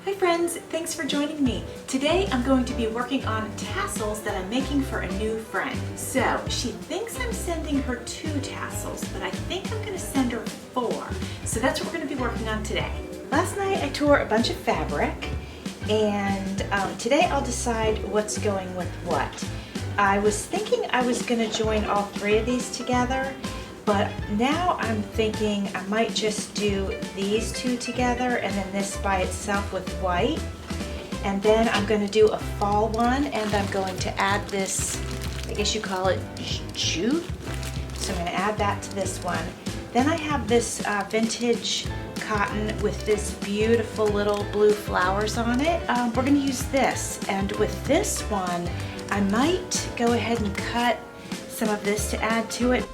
Hi friends, thanks for joining me. Today I'm going to be working on tassels that I'm making for a new friend. So she thinks I'm sending her 2 tassels, but I think I'm going to send her 4. So that's what we're going to be working on today. Last night I tore a bunch of fabric, and today I'll decide what's going with what. I was thinking I was going to join all 3 of these together, but now I'm thinking I might just do these 2 together and then this by itself with white. And then I'm going to do a fall one, and I'm going to add this, I guess you call it jute. So I'm going to add that to this one. Then I have this vintage cotton with this beautiful little blue flowers on it. We're going to use this, and with this one I might go ahead and cut some of this to add to it.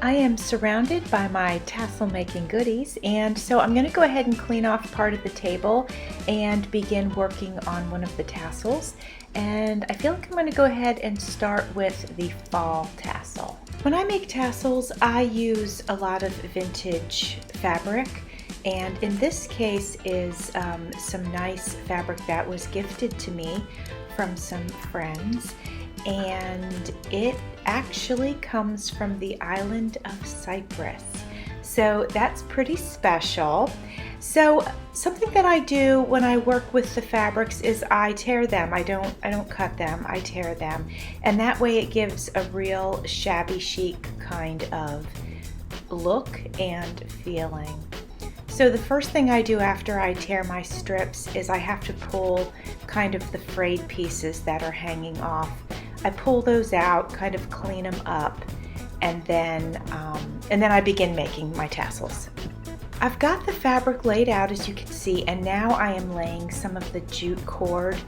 I am surrounded by my tassel making goodies, and so I'm going to go ahead and clean off part of the table and begin working on one of the tassels. And I feel like I'm going to go ahead and start with the fall tassel. When I make tassels, I use a lot of vintage fabric, and in this case is some nice fabric that was gifted to me from some friends, and it actually comes from the island of Cyprus. So that's pretty special. So something that I do when I work with the fabrics is I tear them. I don't cut them, I tear them. And that way it gives a real shabby chic kind of look and feeling. So the first thing I do after I tear my strips is I have to pull kind of the frayed pieces that are hanging off. I pull those out, kind of clean them up, and then I begin making my tassels. I've got the fabric laid out, as you can see, and now I am laying some of the jute cord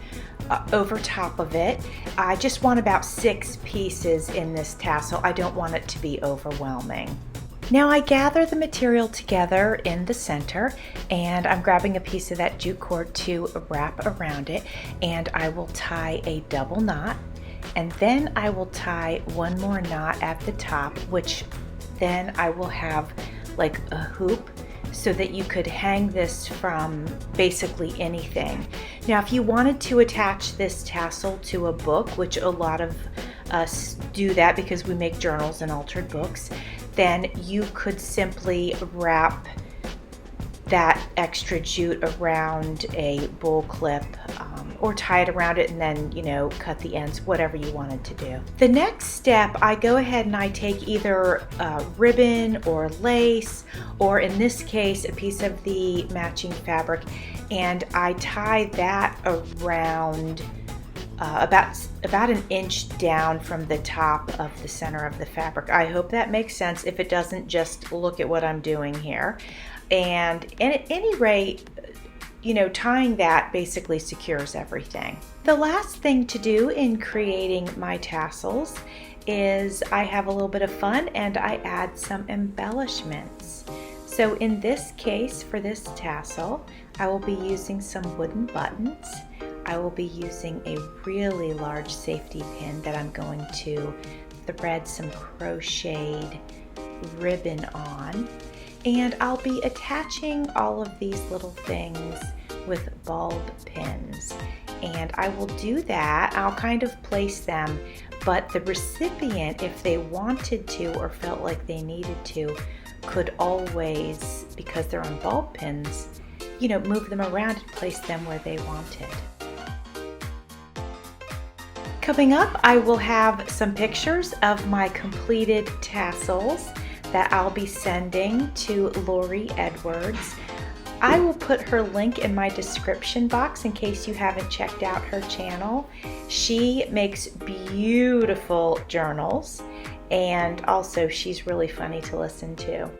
over top of it. I just want about 6 pieces in this tassel. I don't want it to be overwhelming. Now I gather the material together in the center, and I'm grabbing a piece of that jute cord to wrap around it, and I will tie a double knot. And then I will tie one more knot at the top, which then I will have like a hoop so that you could hang this from basically anything. Now, if you wanted to attach this tassel to a book, which a lot of us do that because we make journals and altered books, then you could simply wrap that extra jute around a bowl clip, or tie it around it and then, you know, cut the ends, whatever you wanted to do. The next step, I go ahead and I take either ribbon or lace, or in this case, a piece of the matching fabric, and I tie that around about 1 inch down from the top of the center of the fabric. I hope that makes sense. If it doesn't, just look at what I'm doing here. And at any rate, you know, tying that basically secures everything. The last thing to do in creating my tassels is I have a little bit of fun and I add some embellishments. So in this case, for this tassel, I will be using some wooden buttons. I will be using a really large safety pin that I'm going to thread some crocheted ribbon on. And I'll be attaching all of these little things with bulb pins. And I will do that, I'll kind of place them, but the recipient, if they wanted to or felt like they needed to, could always, because they're on bulb pins, you know, move them around and place them where they wanted. Coming up, I will have some pictures of my completed tassels that I'll be sending to Lorie Edwards. I will put her link in my description box in case you haven't checked out her channel. She makes beautiful journals, and also she's really funny to listen to.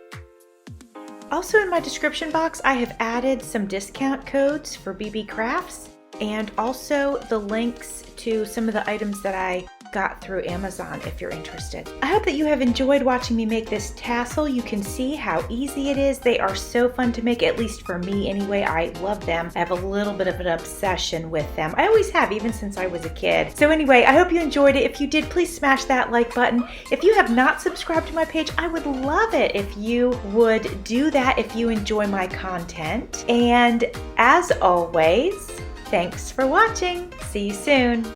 Also in my description box, I have added some discount codes for BB Crafts, and also the links to some of the items that I got through Amazon if you're interested. I hope that you have enjoyed watching me make this tassel. You can see how easy it is. They are so fun to make, at least for me anyway. I love them. I have a little bit of an obsession with them. I always have, even since I was a kid. So anyway, I hope you enjoyed it. If you did, please smash that like button. If you have not subscribed to my page, I would love it if you would do that if you enjoy my content. And as always, thanks for watching. See you soon.